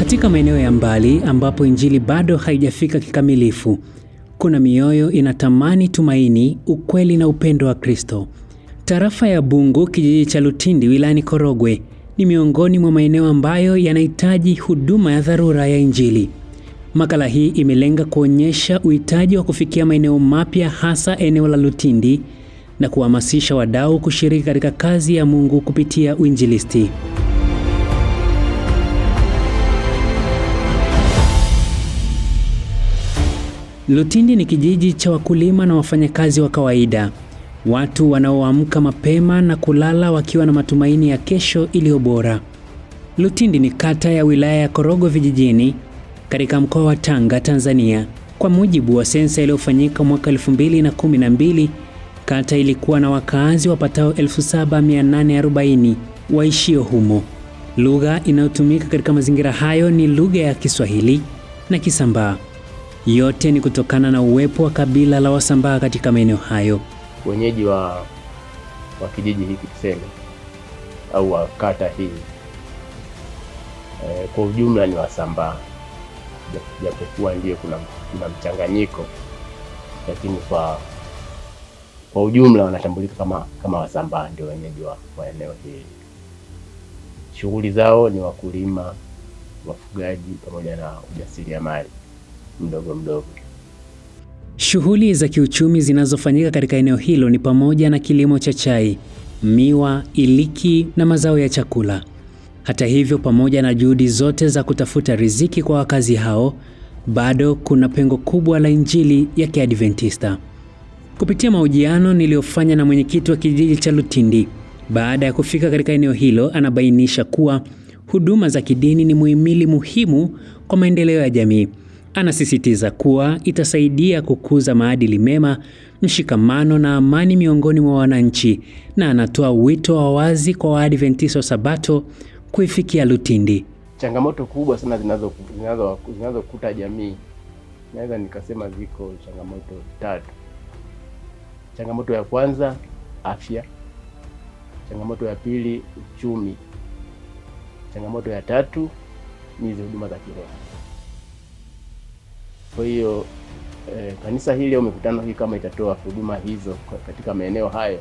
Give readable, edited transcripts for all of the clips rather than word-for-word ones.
Katika maeneo ya mbali ambapo injili bado haijafika kikamilifu, kuna mioyo inatamani tumaini, ukweli na upendo wa Kristo. Tarafa ya Bungu, kijiji cha Lutindi wilayani Korogwe, ni miongoni mwa maeneo ambayo yanahitaji huduma ya dharura ya injili. Makala hii imelenga kuonyesha uhitaji wa kufikia maeneo mapya, hasa eneo la Lutindi, na kuhamasisha wadau kushiriki katika kazi ya Mungu kupitia uinjilisti. Lutindi ni kijiji cha wakulima na wafanyakazi wa kawaida, watu wanaoamka mapema na kulala wakiwa na matumaini ya kesho iliyo bora. Lutindi ni kata ya wilaya ya Korogwe vijijini katika mkoa wa Tanga, Tanzania. Kwa mujibu wa sensa iliyofanyika mwaka 2012, kata ilikuwa na wakaazi wapatao 7840 waishio humo. Lugha inayotumika katika mazingira hayo ni lugha ya Kiswahili na Kisambaa. Yote ni kutokana na uwepo wa kabila la Wasambaa katika maeneo hayo. Wenyeji wa kijiji hiki tuseme, au wa kata hii kwa ujumla ni Wasambaa, japokuwa ndio kuna mchanganyiko, lakini kwa ujumla wanatambulika kama Wasambaa ndio wenyeji wa eneo hili. Shughuli zao ni wakulima, wafugaji pamoja na ujasiriamali mdogo mdogo. Shughuli za kiuchumi zinazofanyika katika eneo hilo ni pamoja na kilimo cha chai, miwa, iliki na mazao ya chakula. Hata hivyo, pamoja na juhudi zote za kutafuta riziki kwa wakazi hao, bado kuna pengo kubwa la injili ya Kiadventista. Kupitia mahojiano niliyofanya na mwenyekiti wa kijiji cha Lutindi baada ya kufika katika eneo hilo, anabainisha kuwa huduma za kidini ni muhimili muhimu kwa maendeleo ya jamii. Anasisitiza kuwa itasaidia kukuza maadili mema, mshikamano na amani miongoni mwa wananchi, na anatoa wito wa wazi kwa Waadventista wa Sabato kuifikia Lutindi. Changamoto kubwa sana zinazokuta jamii, naweza nikasema ziko changamoto 3. Changamoto ya kwanza, afya. Changamoto ya pili, uchumi. Changamoto ya 3 ni hizo huduma za kiroho. Kwa hiyo kanisa hili au mikutano hii kama itatoa huduma hizo katika maeneo hayo,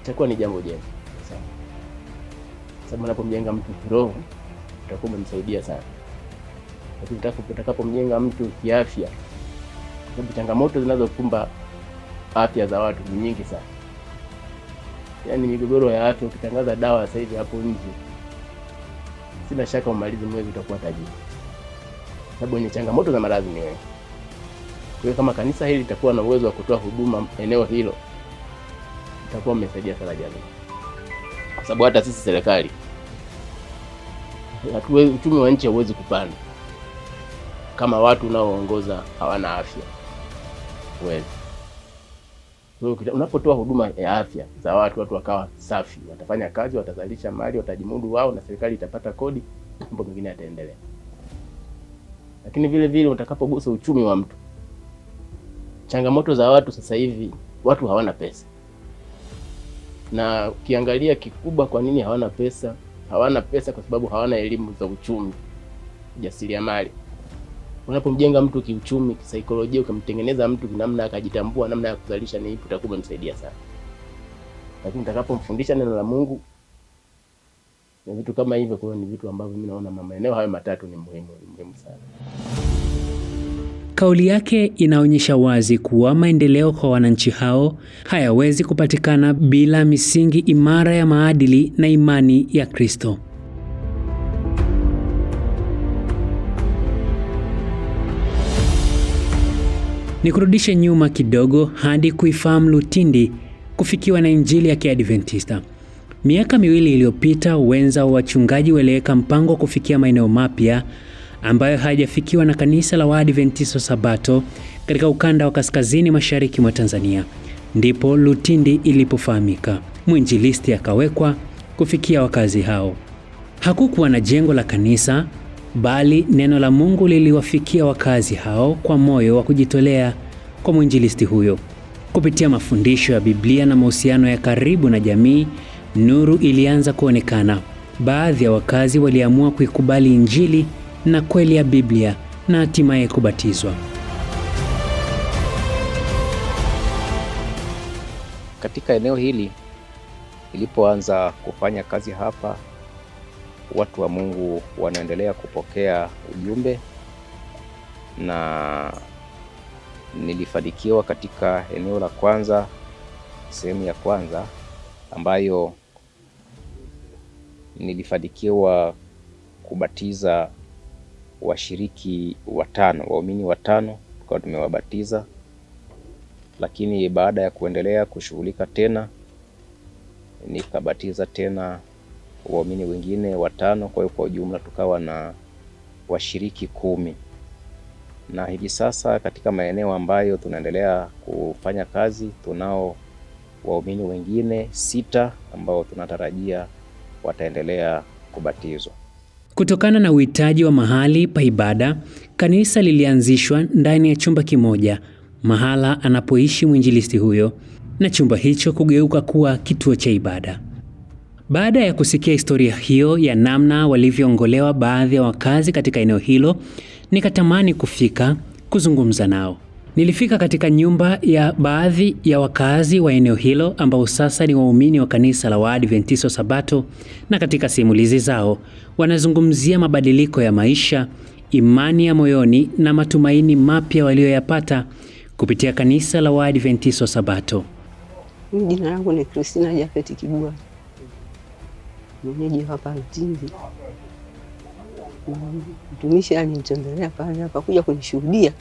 itakuwa ni jambo jema sana. Sababu unapomjenga mtu kiroho utakuwa umemsaidia sana. Lakini utakapomjenga mtu kiafya, sababu changamoto zinazokumba afya za watu ni nyingi sana. Yaani migogoro ya afya, ukitangaza dawa sasa hivi hapo nje, sina shaka umalizi mwezi utakuwa tajiri. Sababu ni changamoto za maradhi ni wengi. Kwa hiyo kama kanisa hili litakuwa na uwezo wa kutoa huduma eneo hilo, itakuwa umesaidia sana jamii. Kwa sababu hata sisi serikali, uchumi wa nchi hauwezi kupanda kama watu unaoongoza hawana afya. Huwezi. Kwa hiyo unapotoa huduma ya afya za watu wakawa safi, watafanya kazi, watazalisha mali, watajimudu wao, na serikali itapata kodi, mambo mengine yataendelea. Lakini vile vile utakapogusa uchumi wa mtu, changamoto za watu sasa hivi, watu hawana pesa. Na ukiangalia kikubwa kwa nini hawana pesa? Hawana pesa kwa sababu hawana elimu za uchumi, ujasiriamali. Unapomjenga mtu kiuchumi, kisaikolojia, ukamtengeneza mtu namna akajitambua, namna ya kuzalisha, ni ipi, utakuwa umemsaidia sana. Lakini utakapomfundisha neno la Mungu na vitu kama hivyo, kwa hiyo ni vitu ambavyo mimi naona maeneo hayo 3 ni muhimu sana. Kauli yake inaonyesha wazi kuwa maendeleo kwa wananchi hao hayawezi kupatikana bila misingi imara ya maadili na imani ya Kristo. Nikurudishe nyuma kidogo hadi kuifahamu Lutindi kufikiwa na injili ya Kiadventista. Miaka 2 iliyopita, wenza wa wachungaji waliweka mpango kufikia maeneo mapya ambayo hayajafikiwa na kanisa la Waadventista Sabato katika ukanda wa kaskazini mashariki mwa Tanzania. Ndipo Lutindi ilipofahamika. Mwinjilisti akawekwa kufikia wakazi hao. Hakukuwa na jengo la kanisa, bali neno la Mungu liliwafikia wakazi hao kwa moyo wa kujitolea kwa mwinjilisti huyo. Kupitia mafundisho ya Biblia na mahusiano ya karibu na jamii, nuru ilianza kuonekana. baadhi ya wakazi waliamua kuikubali Injili na kweli ya Biblia na hatimaye kubatizwa. Katika eneo hili nilipoanza kufanya kazi hapa, watu wa Mungu wanaendelea kupokea ujumbe, na nilifanikiwa katika eneo la kwanza, sehemu ya kwanza ambayo nilifanikiwa kubatiza washiriki watano, waumini watano kwa tumewabatiza. Lakini baada ya kuendelea kushughulika tena, nikabatiza tena waumini wengine watano. Kwa hiyo kwa ujumla tukawa na washiriki 10. Na hivi sasa katika maeneo ambayo tunaendelea kufanya kazi, tunao waumini wengine 6 ambao tunatarajia wataendelea kubatizwa. Kutokana na uhitaji wa mahali pa ibada, kanisa lilianzishwa ndani ya chumba kimoja, mahala anapoishi mwinjilisti huyo, na chumba hicho kugeuka kuwa kituo cha ibada. Baada ya kusikia historia hiyo ya namna walivyoongolewa baadhi ya wakazi katika eneo hilo, nikatamani kufika kuzungumza nao. Nilifika katika nyumba ya baadhi ya wakazi wa eneo hilo ambao sasa ni waumini wa kanisa la Waadventista wa Sabato, na katika simulizi zao wanazungumzia mabadiliko ya maisha, imani ya moyoni na matumaini mapya walioyapata kupitia kanisa la Waadventista wa Sabato. Jina langu ni Christina Japhet Kibua. Mwenyeji hapa Mtinzi. Mtumishi alinitembelea pale hapa kuja kunishuhudia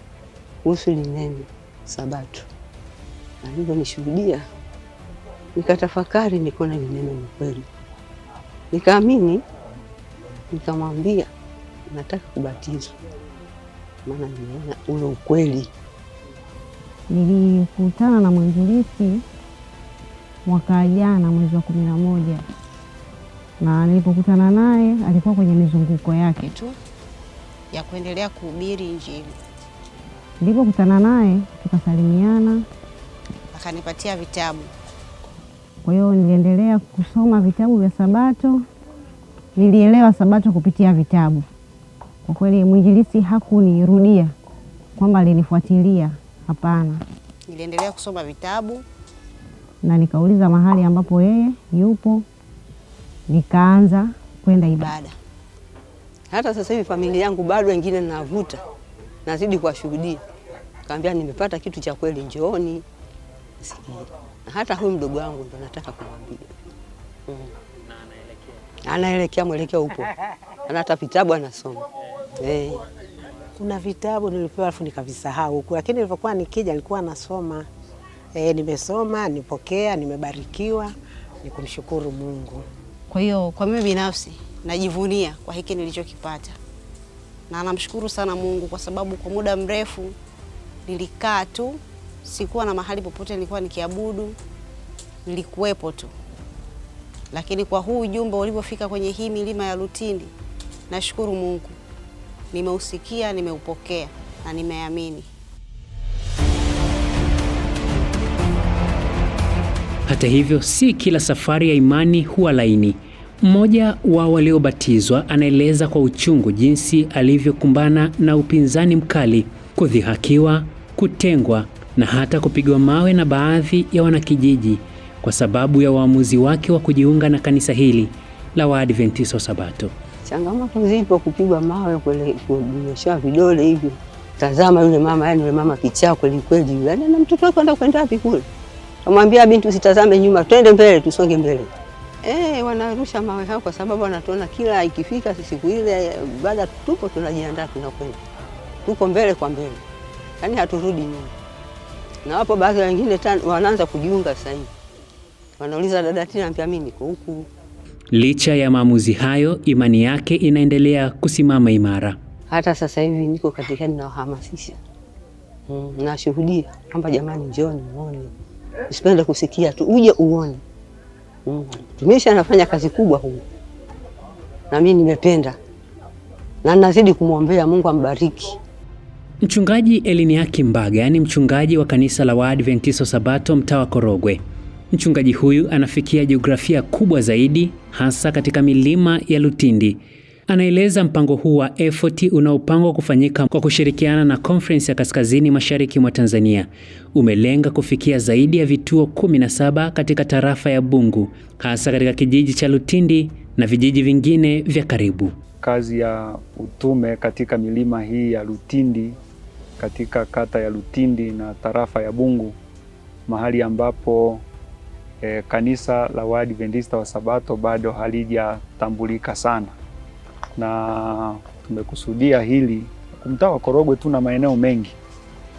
kuhusu neno Sabato. Aliponishuhudia nikatafakari, nikaona neno ni kweli. Nikaamini, nikamwambia nataka kubatizwa, maana nimeona ule ukweli. Nilikutana na mwinjilisti mwaka jana mwezi wa 11, na nilipokutana naye alikuwa kwenye mizunguko yake tu ya kuendelea kuhubiri Injili. Nilipokutana naye tukasalimiana, akanipatia vitabu. Kwa hiyo niliendelea kusoma vitabu vya Sabato. Nilielewa Sabato kupitia vitabu. Kwa kweli mwinjilisti hakunirudia kwamba alinifuatilia, hapana. Niliendelea kusoma vitabu na nikauliza mahali ambapo yeye yupo, nikaanza kwenda ibada. Hata sasa hivi familia yangu bado wengine ninavuta, nazidi kuwashuhudia. Kaambia nimepata kitu cha kweli, njooni. Hata huyu mdogo wangu ndo nataka kumwambia. Na anaelekea mwelekeo upo. Hata vitabu anasoma. Kuna vitabu nilipewa afu nikavisahau huko, lakini nilipokuwa nikija nilikuwa nasoma. Nimesoma, nipokea, nimebarikiwa, nikumshukuru Mungu. Kwa hiyo kwa mimi binafsi najivunia kwa hiki nilichokipata. Na namshukuru sana Mungu kwa sababu kwa muda mrefu nilikaa tu, sikuwa na mahali popote nilikuwa nikiabudu, nilikuwepo tu. Lakini kwa huu ujumbe ulipofika kwenye hii milima ya Lutindi, nashukuru Mungu. Nimeusikia, nimeupokea na nimeamini. Hata hivyo, si kila safari ya imani huwa laini. Mmoja wa waliobatizwa anaeleza kwa uchungu jinsi alivyokumbana na upinzani mkali, kudhihakiwa, kutengwa na hata kupigwa mawe na baadhi ya wanakijiji kwa sababu ya uamuzi wake wa kujiunga na kanisa hili la Waadventista wa Sabato. Changamoto zipo, kupigwa mawe, kunyosha vidole hivyo. Tazama yule mama, yani yule mama kichaa kweli kweli. Yaani na mtoto wake kwenda wapi kule? Kamwambia binti usitazame nyuma, twende mbele, tusonge mbele. Wanarusha mawe hao kwa sababu wanatuona kila ikifika siku ile baada tupo tunajiandaa tunakwenda. Tuko mbele kwa mbele. Yaani haturudi nyuma. Na wapo baadhi wengine wanaanza kujiunga sasa hivi. Wanauliza dada Tina, naambia mimi niko huku. Licha ya maamuzi hayo, imani yake inaendelea kusimama imara. Hata sasa hivi niko katika ninawahamasisha. Nashuhudia kwamba jamani, njooni muone. Usipende kusikia tu, uje uone. Tumesha nafanya kazi kubwa huko. Na mimi nimependa. Na nazidi kumwombea Mungu ambariki. Mchungaji Eliniaki Mbaga, yani mchungaji wa kanisa la Waadventista wa Sabato mtaa wa Korogwe, Mchungaji huyu anafikia jiografia kubwa zaidi, hasa katika milima ya Lutindi. Anaeleza mpango huu wa effort unaopangwa kufanyika kwa kushirikiana na Conference ya Kaskazini Mashariki mwa Tanzania umelenga kufikia zaidi ya vituo 17 katika tarafa ya Bungu, hasa katika kijiji cha Lutindi na vijiji vingine vya karibu. Kazi ya utume katika milima hii ya Lutindi, katika kata ya Lutindi na tarafa ya Bungu, mahali ambapo kanisa la Waadventista wa Sabato bado halijatambulika sana, na tumekusudia hili mtaa wa Korogwe. Tuna maeneo mengi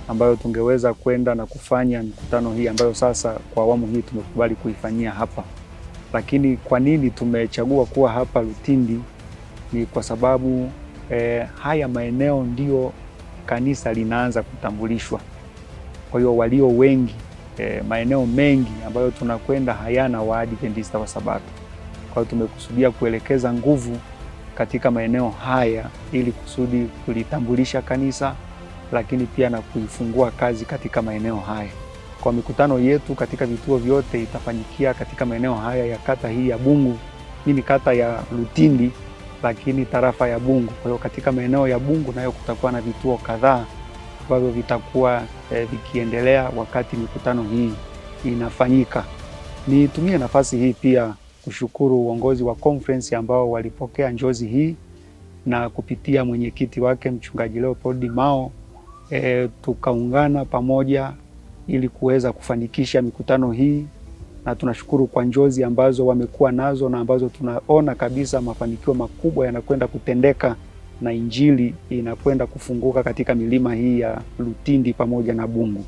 ambayo tungeweza kwenda na kufanya mikutano hii ambayo sasa kwa awamu hii tumekubali kuifanyia hapa. Lakini kwa nini tumechagua kuwa hapa Lutindi? Ni kwa sababu haya maeneo ndio kanisa linaanza kutambulishwa. Kwa hiyo walio wengi, maeneo mengi ambayo tunakwenda hayana Waadventista wa Sabato. Kwa hiyo tumekusudia kuelekeza nguvu katika maeneo haya ili kusudi kulitambulisha kanisa, lakini pia na kuifungua kazi katika maeneo haya. Kwa mikutano yetu katika vituo vyote itafanyikia katika maeneo haya ya kata hii ya Bungu. Hii ni kata ya Lutindi lakini tarafa ya Bungu. Kwa hiyo katika maeneo ya Bungu nayo kutakuwa na vituo kadhaa ambavyo vitakuwa vikiendelea wakati mikutano hii inafanyika. Nitumie nafasi hii pia kushukuru uongozi wa conference ambao walipokea njozi hii, na kupitia mwenyekiti wake Mchungaji Leopold Mao tukaungana pamoja ili kuweza kufanikisha mikutano hii, na tunashukuru kwa njozi ambazo wamekuwa nazo na ambazo tunaona kabisa mafanikio makubwa yanakwenda kutendeka na injili inakwenda kufunguka katika milima hii ya Lutindi pamoja na Bungu.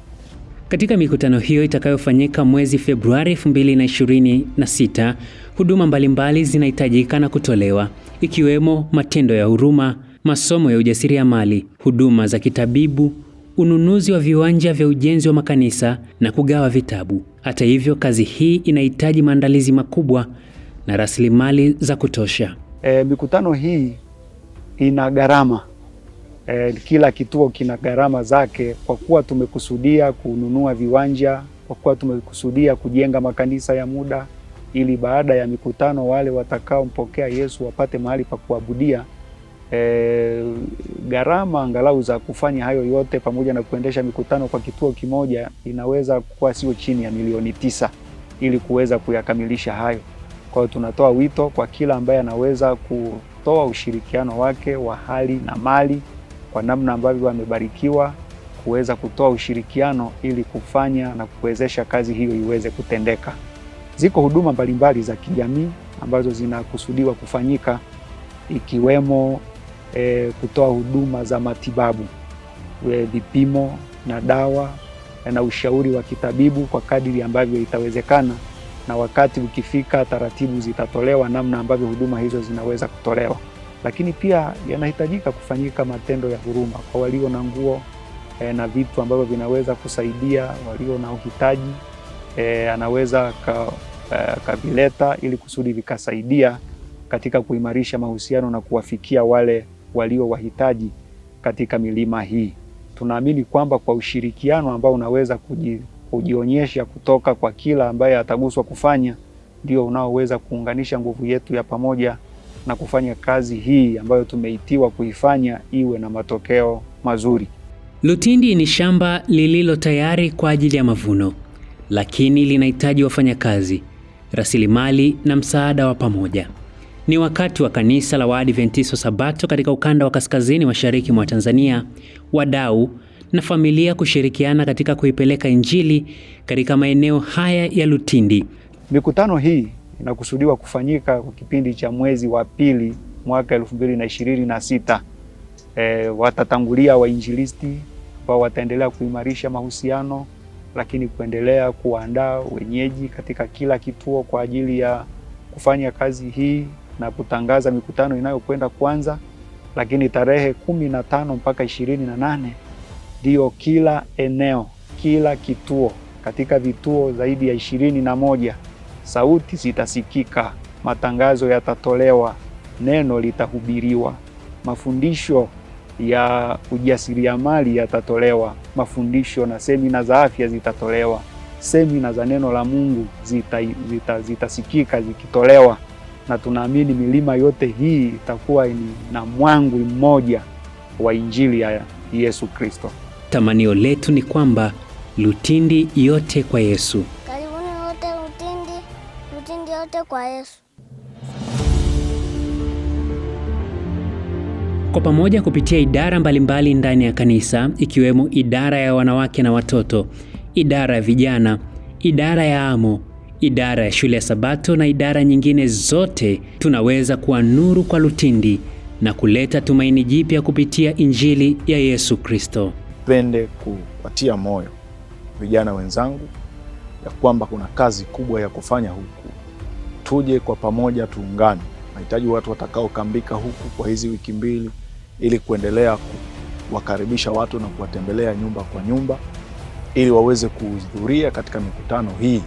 Katika mikutano hiyo itakayofanyika mwezi Februari 2026, huduma mbalimbali zinahitajika na kutolewa, ikiwemo matendo ya huruma, masomo ya ujasiriamali, huduma za kitabibu, ununuzi wa viwanja vya ujenzi wa makanisa na kugawa vitabu. Hata hivyo, kazi hii inahitaji maandalizi makubwa na rasilimali za kutosha. Mikutano hii ina gharama. Kila kituo kina gharama zake, kwa kuwa tumekusudia kununua viwanja, kwa kuwa tumekusudia kujenga makanisa ya muda ili baada ya mikutano wale watakaompokea Yesu wapate mahali pa kuabudia. Gharama angalau za kufanya hayo yote pamoja na kuendesha mikutano kwa kituo kimoja inaweza kuwa sio chini ya milioni 9 ili kuweza kuyakamilisha hayo. Kwa hiyo tunatoa wito kwa kila ambaye anaweza kutoa ushirikiano wake wa hali na mali kwa namna ambavyo wamebarikiwa kuweza kutoa ushirikiano ili kufanya na kuwezesha kazi hiyo iweze kutendeka. Ziko huduma mbalimbali za kijamii ambazo zinakusudiwa kufanyika, ikiwemo kutoa huduma za matibabu, vipimo na dawa na ushauri wa kitabibu kwa kadiri ambavyo itawezekana, na wakati ukifika taratibu zitatolewa namna ambavyo huduma hizo zinaweza kutolewa. Lakini pia yanahitajika kufanyika matendo ya huruma kwa walio na nguo na vitu ambavyo vinaweza kusaidia walio na uhitaji, anaweza kavileta ili kusudi vikasaidia katika kuimarisha mahusiano na kuwafikia wale walio wahitaji katika milima hii. Tunaamini kwamba kwa ushirikiano ambao unaweza kujionyesha kutoka kwa kila ambaye ataguswa kufanya, ndio unaoweza kuunganisha nguvu yetu ya pamoja na kufanya kazi hii ambayo tumeitiwa kuifanya iwe na matokeo mazuri. Lutindi ni shamba lililo tayari kwa ajili ya mavuno, lakini linahitaji wafanyakazi, rasilimali na msaada wa pamoja. Ni wakati wa kanisa la Waadventista Sabato katika ukanda wa kaskazini mashariki mwa Tanzania, wadau na familia kushirikiana katika kuipeleka injili katika maeneo haya ya Lutindi. Mikutano hii inakusudiwa kufanyika kwa kipindi cha mwezi wa pili mwaka 2026. Watatangulia wainjilisti ambao wataendelea kuimarisha mahusiano, lakini kuendelea kuandaa wenyeji katika kila kituo kwa ajili ya kufanya kazi hii na kutangaza mikutano inayokwenda kwanza. Lakini tarehe 15 mpaka 28 ndio kila eneo, kila kituo katika vituo zaidi ya 21 sauti zitasikika, matangazo yatatolewa, neno litahubiriwa, mafundisho ya ujasiriamali yatatolewa, mafundisho na semina za afya zitatolewa, semina za neno la Mungu zitasikika zikitolewa, na tunaamini milima yote hii itakuwa na mwangwi mmoja wa injili ya Yesu Kristo. Tamanio letu ni kwamba Lutindi yote kwa Yesu. Karibuni wote Lutindi yote kwa Yesu. Kwa pamoja kupitia idara mbalimbali ndani ya kanisa, ikiwemo idara ya wanawake na watoto, idara ya vijana, idara ya amo, idara ya shule ya Sabato na idara nyingine zote, tunaweza kuwa nuru kwa Lutindi na kuleta tumaini jipya kupitia injili ya Yesu Kristo. Pende kuwatia moyo vijana wenzangu ya kwamba kuna kazi kubwa ya kufanya huku. Tuje kwa pamoja, tuungane. Nahitaji watu watakaokambika huku kwa hizi wiki mbili ili kuendelea kuwakaribisha watu na kuwatembelea nyumba kwa nyumba ili waweze kuhudhuria katika mikutano hii.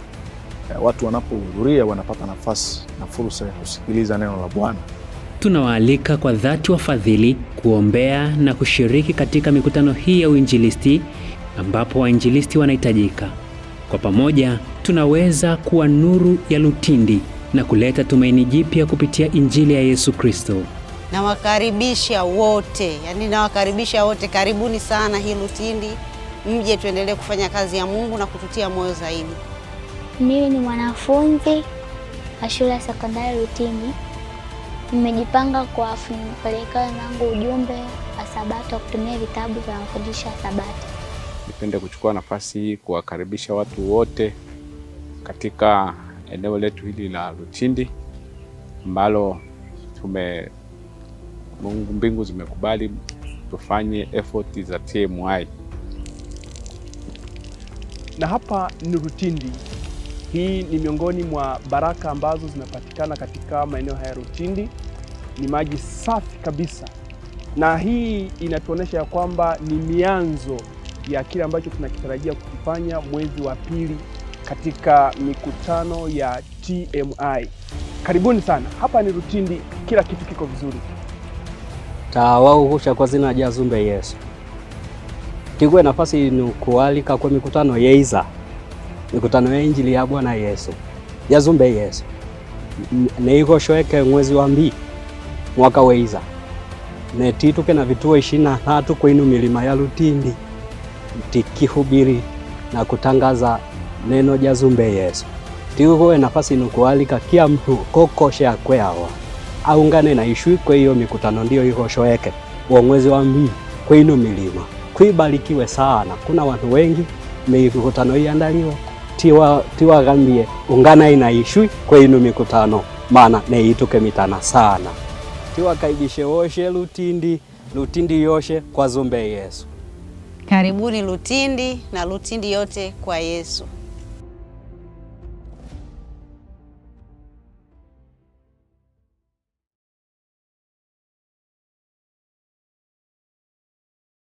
Watu wanapohudhuria wanapata nafasi na fursa ya kusikiliza neno la Bwana. Tunawaalika kwa dhati wafadhili kuombea na kushiriki katika mikutano hii ya uinjilisti ambapo wainjilisti wanahitajika. Kwa pamoja tunaweza kuwa nuru ya Lutindi na kuleta tumaini jipya kupitia injili ya Yesu Kristo. Nawakaribisha wote, karibuni sana hii Lutindi, mje tuendelee kufanya kazi ya Mungu na kututia moyo zaidi. Mimi ni mwanafunzi wa shule ya sekondari Lutindi. Nimejipanga kwa kupeleka nangu ujumbe wa Sabato kutumia vitabu vya mafundisho ya Sabato. Nipende kuchukua nafasi hii kuwakaribisha watu wote katika eneo letu hili la Lutindi ambalo Mungu mbingu zimekubali tufanye effort za TMI. Na hapa ni Lutindi. Hii ni miongoni mwa baraka ambazo zinapatikana katika maeneo haya Lutindi. Ni maji safi kabisa. Na hii inatuonesha ya kwamba ni mianzo ya kile ambacho tunakitarajia kukifanya mwezi wa pili katika mikutano ya TMI. Karibuni sana. Hapa ni Lutindi, kila kitu kiko vizuri. Tawauhusha kwa zina jazumbe Yesu. Tigwe nafasi ni kualika kwa mikutano yeiza. Mikutano ya injili ya Bwana Yesu. Jazumbe Yesu. Neiko shoeke mwezi wa 2 mwaka weiza. Netituke na vituo 23 kwa inu milima ya Lutindi. Tikihubiri na kutangaza neno jazumbe Yesu. Tigwe nafasi ni kualika kia mtu kokoshe akweawa. Aungane na ishui kwa hiyo mikutano ndio iko shoeke. Mwezi wa 2 kwa inu milima. Kuibarikiwe sana. Kuna watu wengi mikutano hii andaliwa. Tiwa gambie ungana ina ishui kwa inu mikutano maana neituke mitana sana. Tiwa kaibishe woshe Lutindi yoshe kwa zumbe Yesu. Karibuni Lutindi na Lutindi yote kwa Yesu.